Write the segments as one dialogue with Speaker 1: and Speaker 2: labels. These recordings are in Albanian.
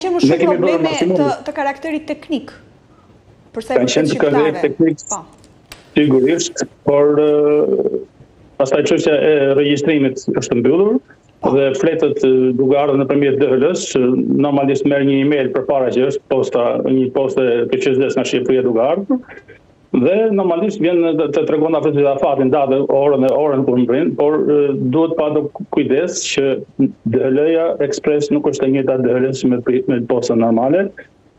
Speaker 1: Që më shumë probleme të karakterit teknik, përsa i përket shqiptarëve.
Speaker 2: Sigurisht, por pastaj çështja e regjistrimit është mbyllur dhe fletët duke ardhur nëpërmjet DHL-s, normalisht merr një email përpara që është një postë e QQZ-s nga Shqipëria duke ardhur. Dhe normalisht vjen të tregon afatin datën, orën kur mbrin, por duhet pa kujdes që DHL-ja Express nuk është e njëjta DHL si me postën normale.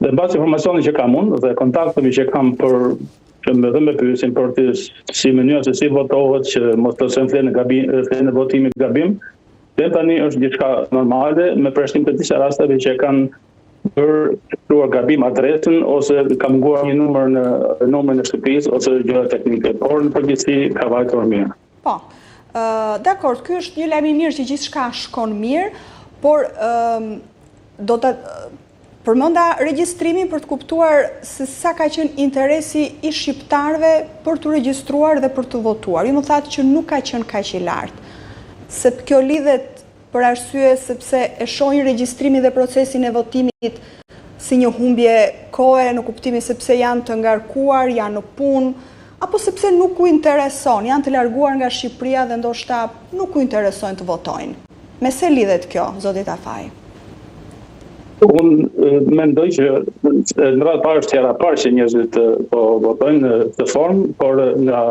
Speaker 2: Dhe mbas informacionit që kam unë dhe kontakteve që kam që më pyesin për si mënyra se si votohet, që mos të sën flenë në votimit gabim, dhe tani është diçka normale me përshtim të disa rasteve që kanë për shkruar gabim adresën ose ka munguar një numër në shtëpisë ose gjëra teknike, por në përgjithësi ka vajtur mirë.
Speaker 1: Po, dakord, ky është një lajm i mirë që gjithçka shkon mirë, por do të përmenda regjistrimin për të kuptuar se sa ka qenë interesi i shqiptarëve për të regjistruar dhe për të votuar. Ju më thatë që nuk ka qenë kaq i lartë, se kjo lidhet për arsye sepse e shohin regjistrimin dhe procesin e votimit si një humbje kohe, në kuptimin sepse janë të ngarkuar, janë në punë, apo sepse nuk u intereson, janë të larguar nga Shqipëria dhe ndoshta nuk u interesojnë të votojnë. Me se lidhet kjo, zoti Tafaj?
Speaker 2: Unë mendoj që në radhë parë është hera parë që njerëzit po votojnë në këtë formë, por nga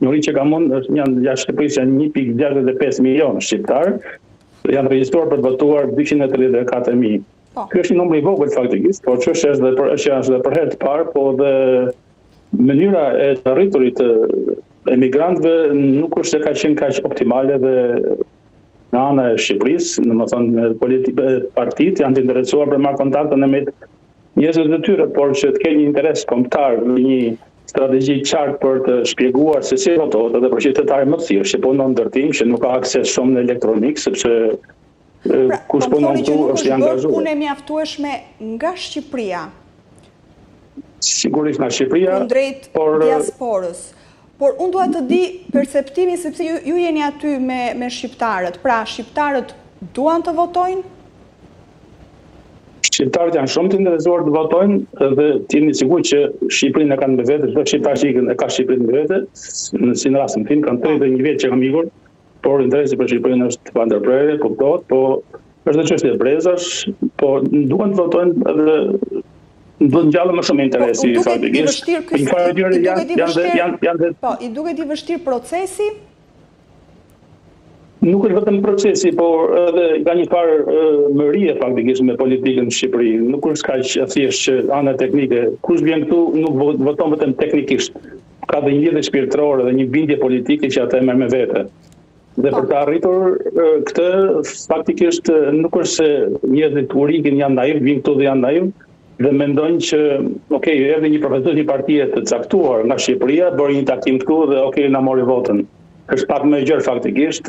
Speaker 2: njëri që kam unë janë jashtë Shqipërisë janë 1.65 milionë shqiptarë, janë regjistruar për të votuar 234.000. Ky është një numër i vogël faktikisht, por çështja është edhe për herë të parë, po dhe mënyra e të arriturit të emigrantëve nuk është se ka qenë kaq optimale dhe në ana e Shqipërisë, domethënë partitë janë të interesuar për marrë kontakte me njerëzit e tyre, por që të kenë një interes kombëtar, një strategji qartë për të shpjeguar se si votohet edhe për qytetarë më të thjeshtë që punon në ndërtim, që nuk ka akses shumë në elektronik, sepse kush punon këtu është i angazhuar.
Speaker 1: Punë e mjaftueshme nga Shqipëria.
Speaker 2: Sigurisht nga Shqipëria,
Speaker 1: drejt diasporës. Por unë dua të di perceptimin sepse ju jeni aty me shqiptarët. Pra, shqiptarët duan të votojnë?
Speaker 2: Shqiptarët janë shumë të interesuar të votojnë dhe të jeni sigurt që Shqipërinë e kanë me vete, çdo shqiptar që e ka Shqipërinë me vete, si në rastin tim kanë 31 vjet që kam ikur, por interesi për Shqipërinë është pa ndërprerje, kuptohet, po është çështje brezash, po duan të votojnë edhe do të ngjallë më shumë interesi faktikisht.
Speaker 1: Po, i duket i vështirë procesi?
Speaker 2: Nuk është vetëm procesi, por edhe ka një farë mërie faktikisht me politikën në Shqipëri. Nuk është kaq thjesht që ana teknike. Kush vjen këtu nuk voton vetëm teknikisht. Ka dhe një lidhje shpirtërore dhe një bindje politike që ata e merr me vete. Dhe për të arritur këtë, faktikisht nuk është se njerëzit urikin janë naiv, vinë këtu dhe janë naiv, dhe mendojnë që, erdhi një profesor i partie të caktuar nga Shqipëria, bëri një takim këtu dhe na mori votën. Është pak më gjerë faktikisht,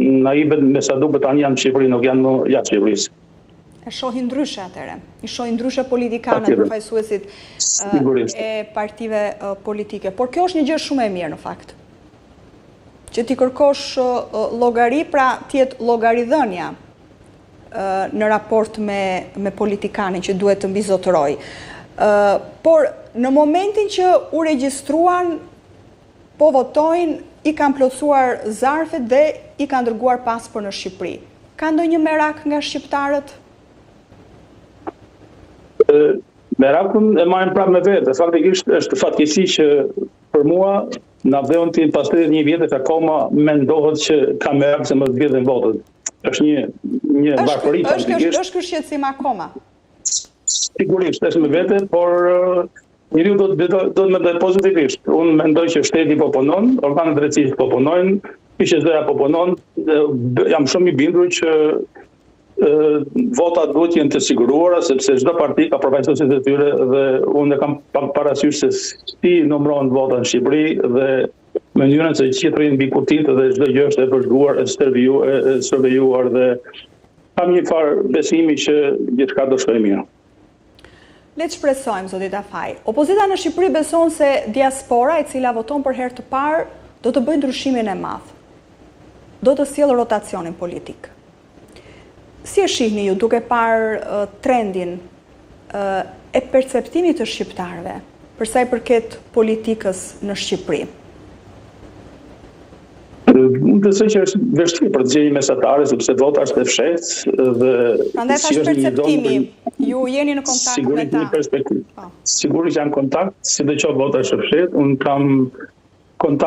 Speaker 2: naivët me sa duket tani janë në Shqipëri, nuk janë më jashtë Shqipërisë.
Speaker 1: E shohin ndryshe atëherë. I shohin ndryshe politikanët, përfaqësuesit e partive politike. Por kjo është një gjë shumë e mirë në fakt. Që ti kërkosh llogari, pra të jetë llogaridhënia në raport me politikanin që duhet të mbizotëroj. Por në momentin që u regjistruan, po votojnë, i kanë plotësuar zarfet dhe i kanë dërguar pasport në Shqipëri. Ka ndonjë merak nga shqiptarët?
Speaker 2: Merakun e marrin prapë me vete. Faktikisht është fatkeqësi që për mua na vënë ti pas 31 vjetësh akoma mendohet që ka merak se mos vjedhin votët. Është një varfëri faktikisht.
Speaker 1: Është ky shqetësim akoma.
Speaker 2: Sigurisht është me vete, por njeriu do të mendoj pozitivisht. Unë mendoj që shteti po punon, organet drejtësisë po punojnë, QQZ-ja po punon, jam shumë i bindur që votat duhet jenë të siguruara, sepse çdo parti ka përfaqësuesit e tyre dhe unë kam parasysh se si numërohen votat në Shqipëri dhe mënyrën se qitrin mbi kutitë dhe çdo gjë është e vëzhguar, e stërvijuar dhe kam një farë besimi që gjithçka do shkojë mirë.
Speaker 1: Le të shpresojmë, zoti Tafaj. Opozita në Shqipëri beson se diaspora, e cila voton për herë të parë, do të bëjë ndryshimin e madh. Do të sjellë rotacionin politik. Si e shihni ju duke parë trendin e perceptimit të shqiptarëve për sa i përket politikës në Shqipëri?
Speaker 2: Unë besoj që është vështirë për të gjejë mesatare, sepse vota është e fshehtë dhe
Speaker 1: prandaj thash perceptimi, ju jeni në kontakt me ta.
Speaker 2: Sigurisht jam në kontakt, sidoqoftë vota është e fshehtë, unë kam kontakt